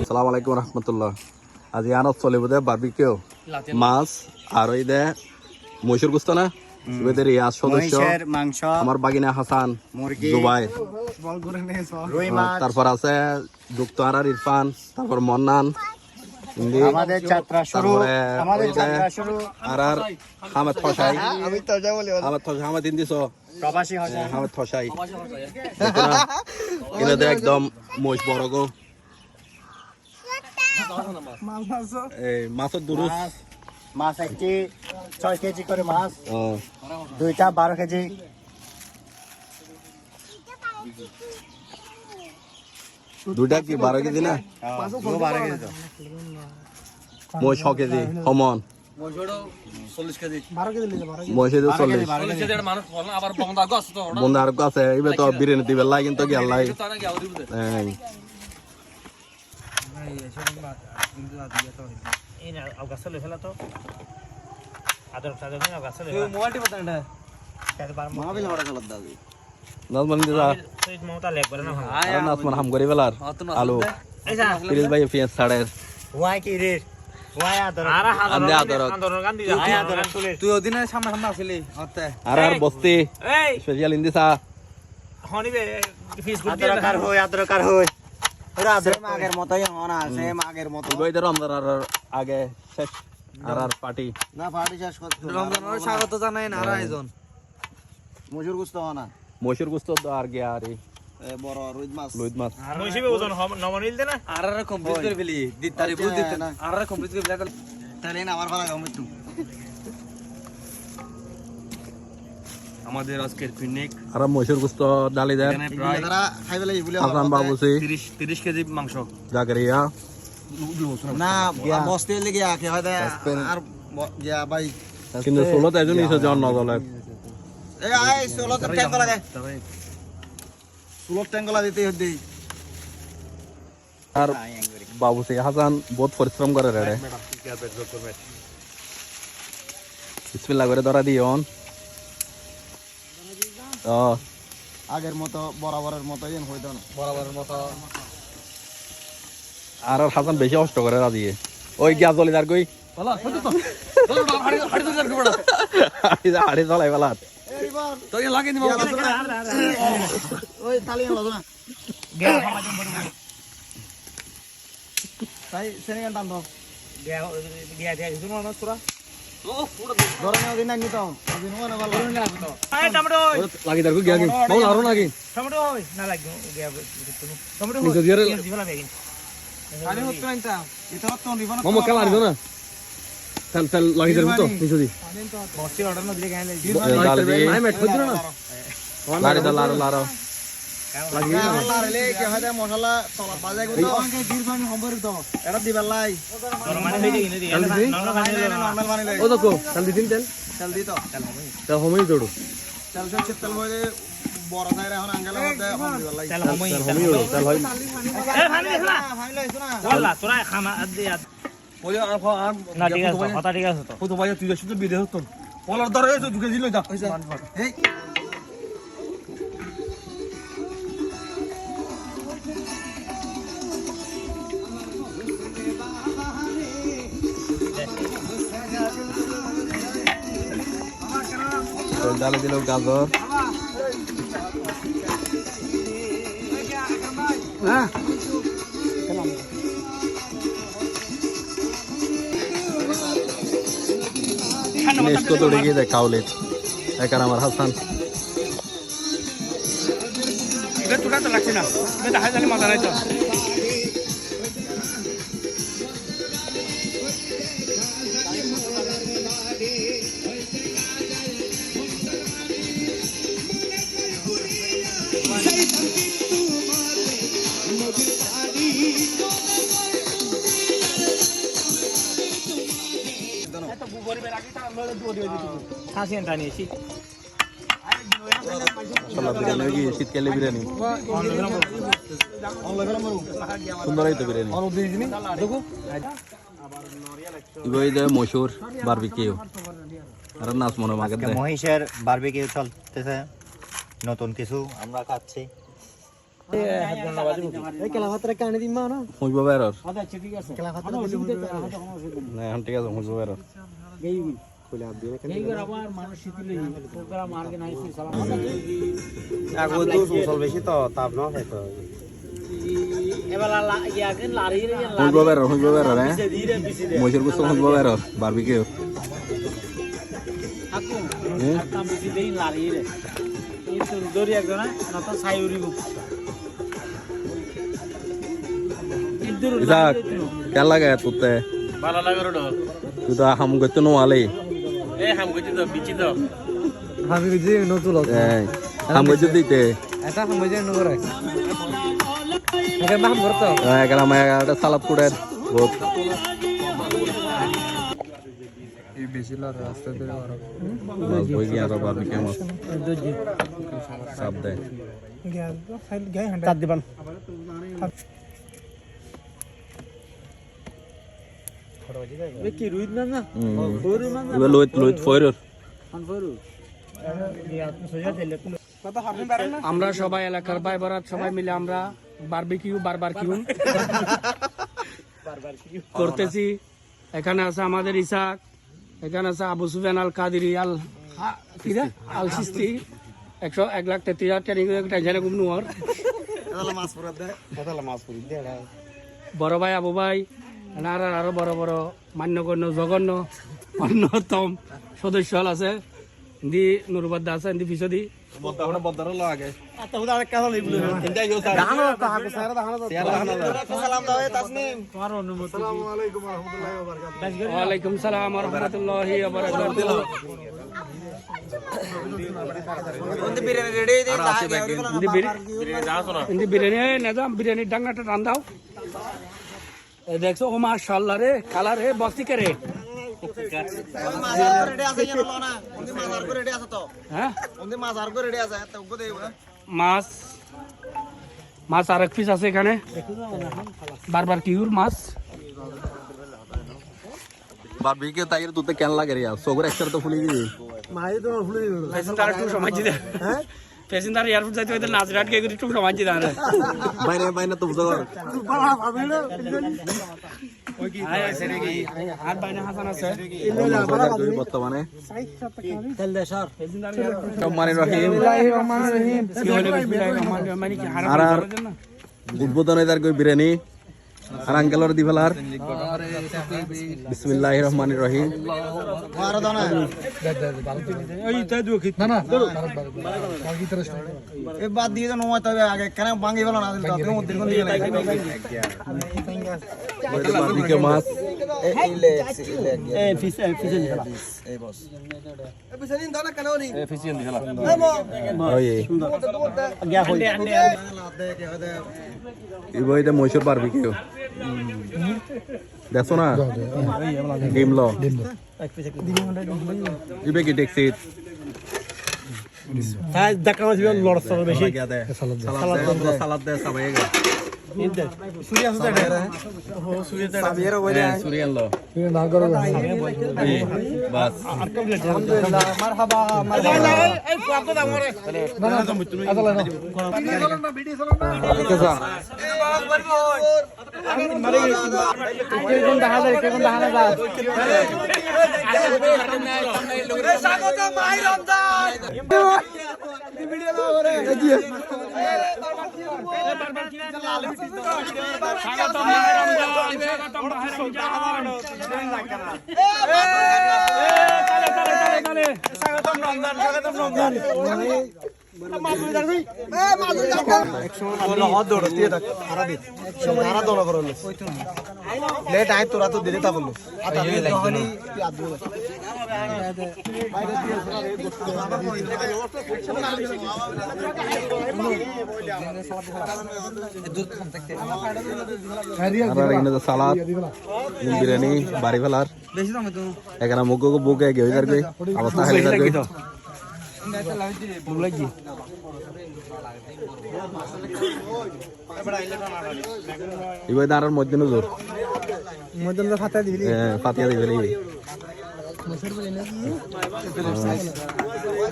আসসালামু আলাইকুম রহমতুল্লাহ। আজি আনত চলিব দে বারবিকিউ মাছ আর ওই দে মহিষের গুস্ত না এদের ইয়াস সদস্য আমার বাগিনা হাসান জুবাই, তারপর আছে যুক্ত আর ইরফান, তারপর মন্নান আমাদের যাত্রা শুরু, আমাদের যাত্রা শুরু আর হামেদ ফসাই, হামেদ ইন্দিস প্রবাসী হামেদ ফসাই এদের একদম মহিষ বড় গো এই মাছের দুরুস মাছ একটি 6 কেজি করে মাছ, দুইটা 12 কেজি, দুইটা কি 12 কেজি না? 12 কেজি তো মই 6 কেজি কমন বন্ধার কাছে এবার তো বিরিয়ানি দিবে লাই কিন্তু গিয়ে লাই হাম করে বেলার আলু তিরিশ ভাই পেঁয়াজ ছাড়ের আর বস্তি স্পেশাল ইন্দিসা আগে শেষ আর পার্টি না পার্টি শেষ করতে রমজানের স্বাগত জানাই না আয়োজন মজুর গুস্ত না মহিষের গুস্ত আর গিয়া আর বড় রুইদ মাছ মহিষে ওজন নমনিল দে না আর কমপ্লিট করে ফেলি দিতারি বুঝ দিতে না আর কমপ্লিট করে ফেলা তাহলে না আমার ভালো গাম একটু আমাদের আজকের পিকনিক আর মহিষের গুস্ত ডালি দেন তারা খাইবে লাগি বলে হাসান বাবুসি 30 কেজি মাংস জাকারিয়া না বস্তে লাগি আকে হয় আর গিয়া ভাই কিন্তু 16 একজন ইসে জন নজলে এই আই 16 তে ট্যাঙ্ক লাগে 16 ট্যাঙ্ক লাগা দিতে হদি আর বাবুসি হাসান বহুত পরিশ্রম করে রে বিসমিল্লাহ করে ধরা দিওন আগের মতো বরাবরের মতো এন হইতো না বরাবরের মতো আর হাসান বেশি কষ্ট করে রাজি ওই গিয়া চলে যার কই হাড়ি চলাই বেলা তো এ লাগে নিব ওই তালি লাগো না তাই সেনেগান টান দাও গিয়া কিছু না তোরা ধরনে ওদিন না নিতো ওদিন ওনা ভালো লাগতো আয় টমেটো লাগি দার কই গিয়া কি মাল আরো নাকি টমেটো হই না লাগবে গিয়া টমেটো নিচে দিয়ে দিবলা বেগিন আরে হতো না এটা তো নিবনা মামা কাল আরিব না তেল লাগি দার তো নিচে দি বসি অর্ডার না দিলে গায় লাগি নাই মেট খুদ না লারি দা লারো লারো লাগি লারলে কি হয় মশলা তলা বাজে গো অঙ্কে দীর্ঘনি সম্পর্ক দাও এটা দিবা লাই মানে হই গিয়ে দি নরমাল মানে লাই ও দেখো তেল দিন তেল দি তো তেল হমই জড়ো তেল তেল হইলে বড় সাইরে এখন আঙ্গালে মধ্যে হম দিবা লাই তেল হমই তেল হয় এ ফানি দেখলা ফাইল লাইছো না ওয়াল্লা তোরা খানা আদি ওই আর না ঠিক আছে কথা ঠিক আছে তো তো ভাই তুই শুধু বিদে হতো পলার ধরে এসে ঢুকে দিল যা এই ডালে দিল গাজর হ্যাঁ নেক্সট কত গিয়ে যায় কাউলেট একার আমার হাসান এটা তোরা তো লাগছে না এটা হাই জানি মাথা নাই তো শীতকালে বিরিয়ানি সুন্দর হইতো বিরিয়ানি মশুর বারবিকিউ আর নাচ মনে মাকে মহিষের বারবিকিউ চলতেছে, নতুন কিছু আমরা খাচ্ছি। হুঁজব বেরর আচ্ছা ঠিক আছে না এখন ঠিক আছে হুঁজব বেরর এইবার আবার মানুষ শিখিলে প্রোগ্রাম আগে নাই সালাম বেশি তো তাপ না এবার ইয়াকে লারি রে হুঁজব বেরর হ্যাঁ মহিষের গুস্ত হুঁজব বেরর বারবিকিউ আকু কাম বেশি দেই লারি রে এই তো দরি একজন না তো সাইউরি বুক ইদুর ইসাক কেন লাগে তুতে ভালো লাগে রে তুই তো হাম করতে নোয়ালি এ হাম গজি তো বিচি তো আমি যে নতুন হাম করতে দিতে এটা সমঝে নগরে এটা মাম করতে এখানে আমার একটা সালাদ কুড়ের বহুত এই বেশি লার রাস্তা ধরে আর মাছ বই গিয়ে আর বারবিকিউ মাছ সাপ দেয় তার দিবান কি রুইত না না ফরু না এবার লইত ফয়রর আমরা সবাই এলাকার ভাই বরাত সবাই মিলে আমরা বারবিকিউ বারবিকিউ করতেছি এখানে আছে আমাদের ইসাক এখানে আছে আবু সুফিয়ান আল কাদিরি আল আল সিস্তি 1,33,000 ট্রেনিং টেনশনে ঘুম নোয়ার বড় ভাই আবু ভাই আর আরো বড় বড় মান্যগণ্য জঘন্য অন্যতম সদস্য হল আছে হিন্দি নুরবাদ্দা আছে হিন্দি পিছদি ওয়ালাইকুম সালাম রহমতুল্লাহি ওয়া বারাকাতুহু হিন্দি বিরিয়ানি নেজাম বিরিয়ানি ডাঙ্গাটা রান্দাও দেখছো ও মাশাআল্লাহ রে কালার রে বস্তি করে মাছ মাছ আর এক পিস আছে এখানে বারবার কিউর মাছ বারবিকিউ তাইর তুতে কেন লাগে রে সগর একসাথে তো ফুলি দিবি পেসেন্টার একটু সময় দিতে পেসেন্টার এয়ারপোর্ট যাইতে হইতে নাজরাট কে একটু সময় দিতে আরে বাইরে বাইরে তো বুঝো আর বাইনা হাসান আছে বর্তমানে রহমানির রহিম আর উদ্বোধনে তার কই বিরিয়ানি আর আঙ্কেলর দি ফেলার বিসমিল্লাহির রহমানির রহিম বাদ দিয়ে তো নয় তবে আগে কেন ভাঙি ফেলো না বারবিকিউ মাছ ইবইতে মহিষের বারবিকিউ দেখছো না ডিম ল ইবে কি দেখছি বেশি সালাদ দে সবাই সুরিয়ান লো বাস স্বাগতম মাহে রমজান স্বাগতম মাহে রমজান স্বাগতম রমজান স্বাগতম রমজান লেট আয় তোরা তো দিলে তা বললো সালাদ বিরিয়ানি বাড়ি ফেলার এখানে মুখ বুকে গিয়ে যাবে অবস্থা হারিয়ে যাবে এবার দাঁড়ার মধ্যে নজর ফাতিয়া দিবি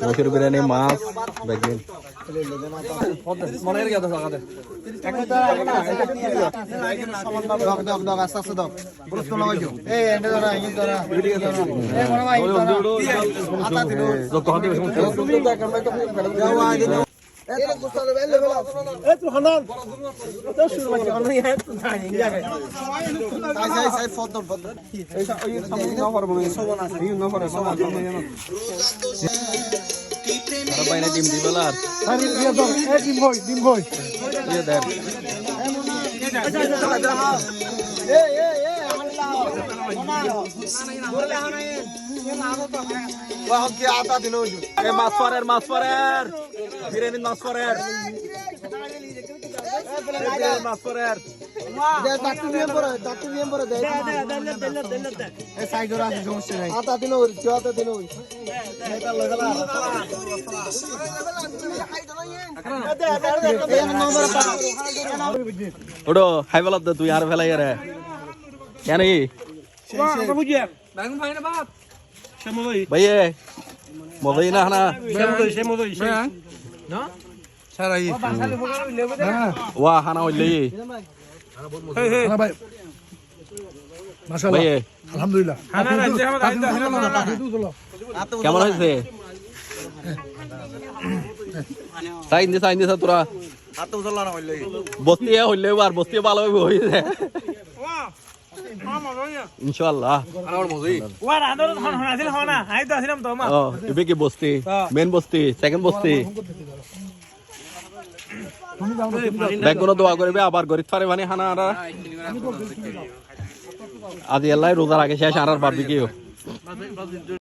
মসুর বিরিয়ানি মাছ দেখবেন মনের গেছে সকালে দগ আস্তে আস্তে দগ পুরুষ তো লাগাইছো এই এন্ডে ধরা ইন ধরা এই মনে ভাই আতা দিলো যত হবে তুমি তো কাম তো যাও আই দিও এই গুস্তালে বেলে বেলা এই তুই খানান তো শুরু করতে অন্য ইয়া তো জানি যাবে আই সাই ফদর এই সামনে না করব না সবন আছে এই না করে সবন আর বাইনা ডিম দিবেলার আরে ইয়া দাও এই ডিম ভই ইয়ে দেন এই মাছ পরের বিরিয়ানি মাছ পরের মাছ পরের ওডো হাই বলত তুই আর ফেলাই রে কেন ভাইয়ে মজাই না না ওয়া হানা হইলে ভাইয়ে আলহামদুলিল্লাহ কেমন হয়েছে সাইন দিছা তোরা বস্তি হইলে আর বস্তি ভালো হয়েছে ইনশাআল্লাহ এবে কি বস্তি মেন বস্তি সেকেন্ড বস্তি দেখ কোনো দোয়া করবে আবার গরিব পারে মানে হানা আর আজি এলাই রোজার আগে শেষ আর পারবি কেউ